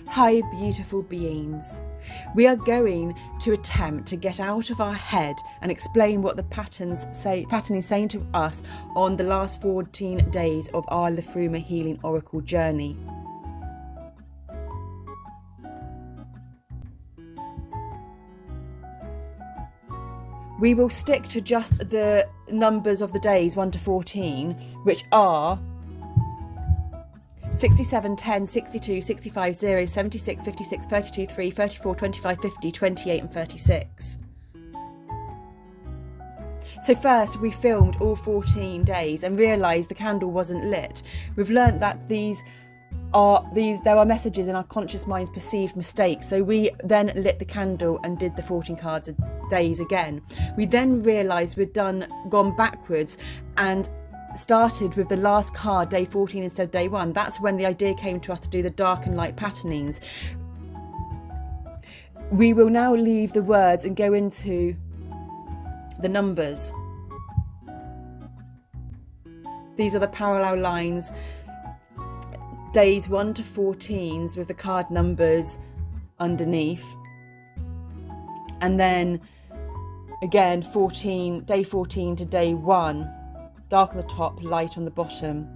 Hi, beautiful beings. We are going to attempt to get out of our head and explain what the pattern is saying to us on the last 14 days of our Liffruma Healing Oracle journey. We will stick to just the numbers of the days 1 to 14, which are 67, 10, 62, 65, 0, 76, 56, 32, 3, 34, 25, 50, 28 and 36. So first we filmed all 14 days and realised the candle wasn't lit. We've learnt that there are messages in our conscious mind's perceived mistakes. So we then lit the candle and did the 14 cards a days again. We then realised we'd gone backwards and started with the last card, day 14 instead of day 1. That's when the idea came to us to do the dark and light patternings. We will now leave the words and go into the numbers. These are the parallel lines, days 1 to 14s with the card numbers underneath, and then again day 14 to day 1, dark on the top, light on the bottom.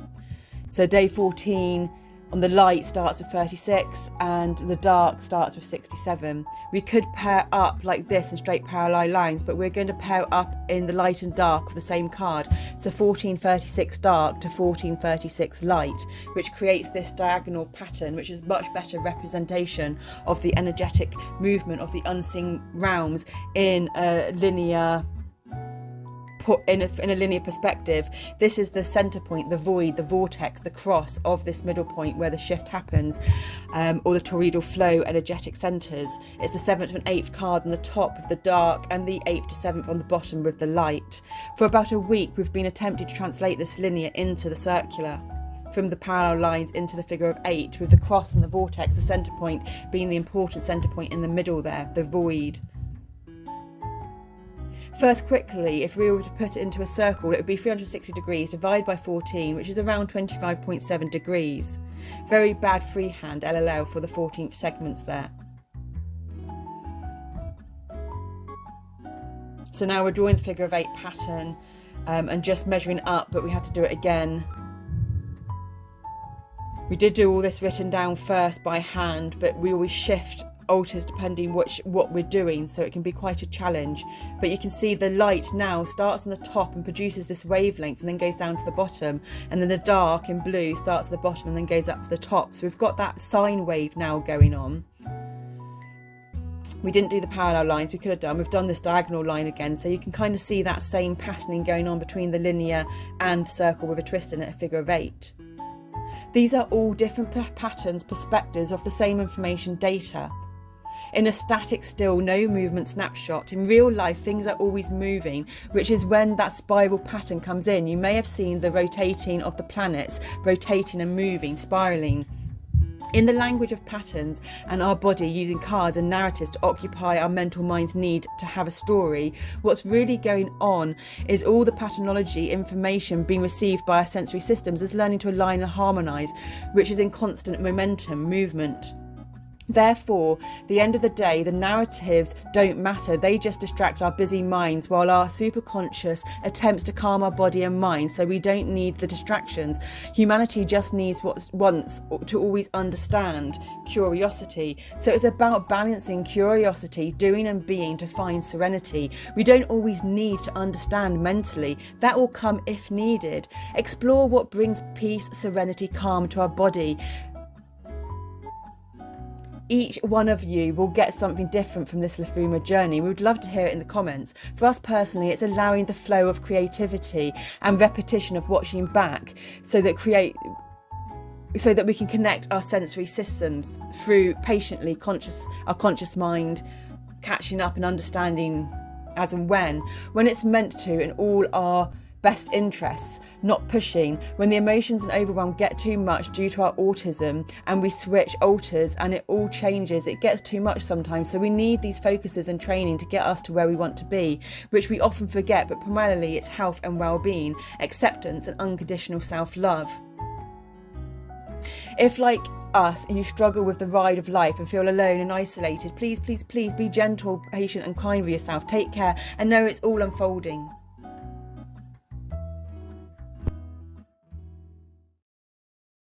So day 14 on the light starts with 36 and the dark starts with 67. We could pair up like this in straight parallel lines, but we're going to pair up in the light and dark for the same card. So 1436 dark to 1436 light, which creates this diagonal pattern, which is much better representation of the energetic movement of the unseen realms in a linear in a linear perspective. This is the center point, the void, the vortex, the cross of this middle point where the shift happens, or the toroidal flow energetic centers. It's the 7th and 8th card on the top of the dark and the 8th to 7th on the bottom with the light. For about a week we've been attempting to translate this linear into the circular, from the parallel lines into the figure of 8, with the cross and the vortex, the center point being the important center point in the middle there, the void. First, quickly, if we were to put it into a circle, it would be 360 degrees divided by 14, which is around 25.7 degrees. Very bad freehand LLL for the 14th segments there. So now we're drawing the figure of 8 pattern and just measuring up, but we had to do it again. We did do all this written down first by hand, but we always shift alters depending what we're doing, so it can be quite a challenge. But you can see the light now starts on the top and produces this wavelength and then goes down to the bottom, and then the dark in blue starts at the bottom and then goes up to the top. So we've got that sine wave now going on. We didn't do the parallel lines, we could have done. We've done this diagonal line again, so you can kind of see that same patterning going on between the linear and the circle with a twist in it, a figure of 8. These are all different patterns, perspectives of the same information data. In a static, still, no movement snapshot, in real life things are always moving, which is when that spiral pattern comes in. You may have seen the rotating of the planets, rotating and moving, spiraling. In the language of patterns and our body using cards and narratives to occupy our mental mind's need to have a story, what's really going on is all the patternology information being received by our sensory systems is learning to align and harmonise, which is in constant momentum, movement. Therefore, at the end of the day, the narratives don't matter. They just distract our busy minds while our superconscious attempts to calm our body and mind, so we don't need the distractions. Humanity just needs what wants to always understand, curiosity. So it's about balancing curiosity, doing and being to find serenity. We don't always need to understand mentally. That will come if needed. Explore what brings peace, serenity, calm to our body. Each one of you will get something different from this Liffruma journey. We would love to hear it in the comments. For us personally, it's allowing the flow of creativity and repetition of watching back so that we can connect our sensory systems through patiently our conscious mind catching up and understanding as and when it's meant to, in all our best interests, not pushing. When the emotions and overwhelm get too much due to our autism and we switch alters and it all changes, it gets too much sometimes. So we need these focuses and training to get us to where we want to be, which we often forget, but primarily it's health and well-being, acceptance and unconditional self-love. If, like us and you struggle with the ride of life and feel alone and isolated, please, please, please be gentle, patient and kind with yourself. Take care and know it's all unfolding.